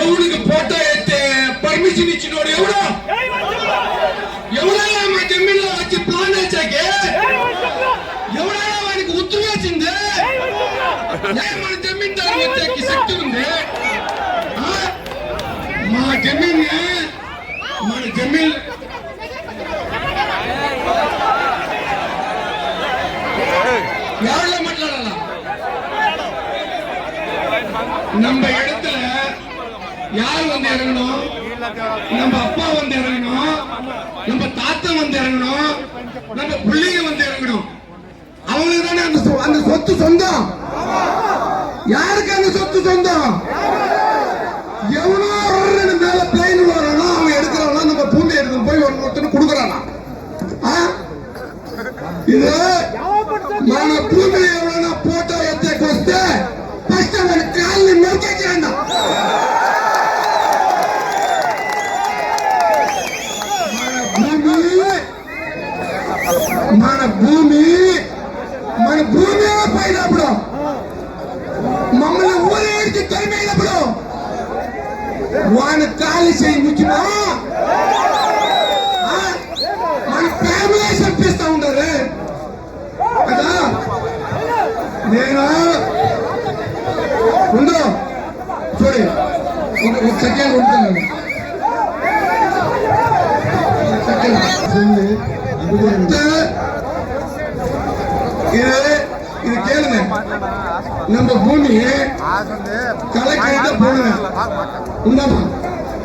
ఎవరికి ఫోటో ఎత్తే పర్మిషన్ ఇచ్చినోడు ఎవడు? ఎవరైనా మా జమీన్లో వచ్చి ప్లాన్ వేసాకే ఎవరైనా వానికి ఉత్తు వేసిందే? మన జమీన్ దాని వచ్చేకి శక్తి ఉంది? మా జమీన్ మన జమీన్ யாரில் மாట్లాடலாம்? நம்ம இடத்துல யார் வந்து இறங்கணும்? நம்ம அப்பா வந்து இறங்கணும், நம்ம தாத்தா வந்து இறங்கணும், நம்ம பிள்ளைங்க வந்து இறங்கணும். அவங்களுக்கு தானே அந்த சொத்து சொந்தம். யாருக்கு அந்த சொத்து சொந்தம்? எவனோ மேல பிளைன் வரானோ அவன் எடுக்கிறானா, நம்ம பூமி எடுத்து போய் ஒருத்தர் கொடுக்குறானா? இது మన భూమిలో ఎవరైనా ఫోటో ఎత్తేకి వస్తే ఫస్ట్ వాడి కాళ్ళని నరికేయండి. మన భూమి పోయినప్పుడు మమ్మల్ని ఊరేడికి తరిమేటప్పుడు వాడిని కాళ్ళు చేయి ముఖ్యమా? మన ఫ్యామిలీ చంపిస్తా ఉంటారు కదా. నేను ఉండు చూడి ఒక సెకండ్ ఉంటున్నాను. இது கேளுங்க. நம்ம பூமி கலெக்டர் கிட்ட போனேன். உண்டாமா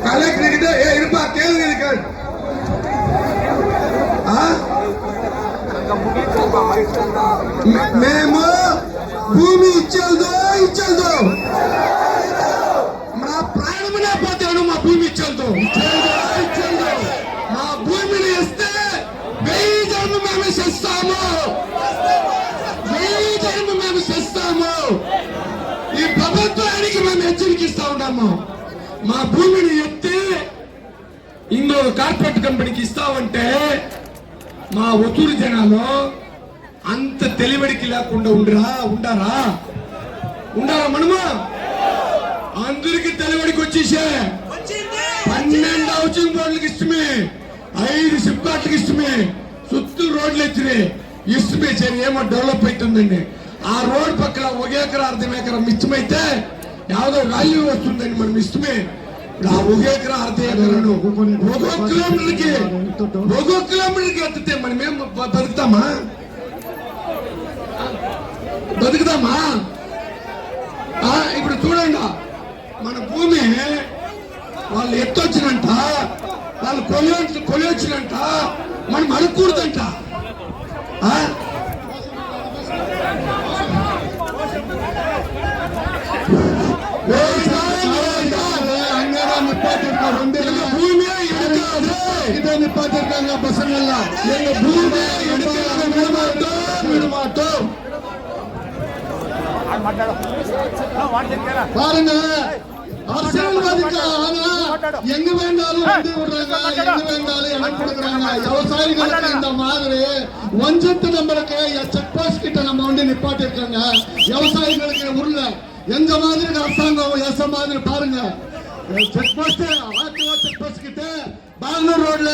கலெக்டர் கிட்ட இருப்பா கேளுங்க. இருக்கு మేము భూమి ఇచ్చల్దో మా ప్రాణమునే పోతాను. మా భూమి ఇచ్చల్దో మా భూమిని ఇస్తే 1000 జన్మ మేము చేస్తాము. 1000 జన్మ మేము చేస్తాము. ఈ ప్రభుత్వానికి మేము హెచ్చరికిస్తా ఉన్నాము. మా భూమిని ఎత్తి ఇంకో కార్పొరేట్ కంపెనీకి ఇస్తామంటే మా ఒత్తూరు జనాలు అంత తెలివడికి లేకుండా ఉండారా? మనము అందరికి తెలివడికి వచ్చేసే 12 హౌసింగ్ బోర్డులకు ఇష్టమే, 5 సిప్ కార్డులకు ఇష్టమే, సుత్తు రోడ్లు వచ్చినాయి ఇష్టమే. సరే ఏమో డెవలప్ అవుతుందండి. ఆ రోడ్ పక్కన 1 ఎకరా 1.5 ఎకరం ఇష్టమైతే యావదో వాల్యూ వస్తుందండి. మనం ఇష్టమే. ఆ 1 ఎకరా 1.5 ఎకరాను ఒక్కొక్క కిలోమీటర్కి ఎత్తితే మనం ఏం బతుకుతామా? ఇప్పుడు చూడండి, మన భూమి వాళ్ళు ఎత్తొచ్చినంట, వాళ్ళు కొలియొచ్చినంట, మనం అడుక్కూడదంట. பூமியை இதை நிப்பாட்டிருக்காங்க பசங்க எல்லாம். எங்க பூமியை விடமாட்டோம். பாருங்க, அரசியல்வாதிக்கு எங்க வேண்டாலும் வந்து விடுறாங்க, எங்க வேண்டாலும் இடம் கொடுக்குறாங்க. விவசாயிகளுக்கு இந்த மாதிரி வஞ்சத்து நம்மளுக்கு செக் போஸ்ட் கிட்ட நம்ம வந்து நிப்பாட்டிருக்காங்க. விவசாயிகளுக்கு உள்ள எந்த மாதிரி அரசாங்கம் எச மாதிரி பாருங்க. செக் போஸ்ட் செக் போஸ்ட் கிட்ட பெங்களூர் ரோட்ல